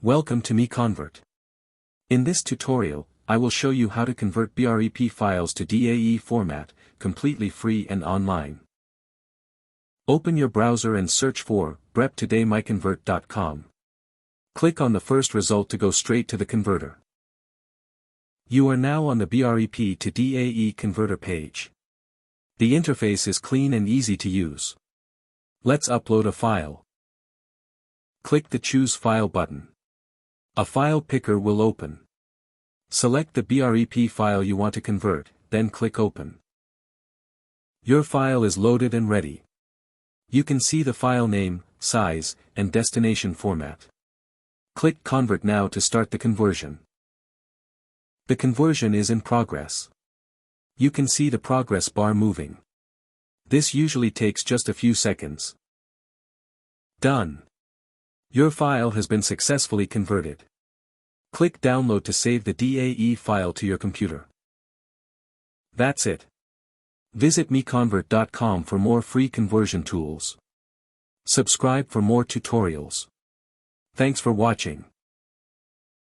Welcome to MiConvert. In this tutorial, I will show you how to convert BREP files to DAE format, completely free and online. Open your browser and search for BREP today MiConvert.com. Click on the first result to go straight to the converter. You are now on the BREP to DAE converter page. The interface is clean and easy to use. Let's upload a file. Click the Choose File button. A file picker will open. Select the BREP file you want to convert, then click Open. Your file is loaded and ready. You can see the file name, size, and destination format. Click Convert now to start the conversion. The conversion is in progress. You can see the progress bar moving. This usually takes just a few seconds. Done. Your file has been successfully converted. Click Download to save the DAE file to your computer. That's it. Visit MiConvert.com for more free conversion tools. Subscribe for more tutorials. Thanks for watching.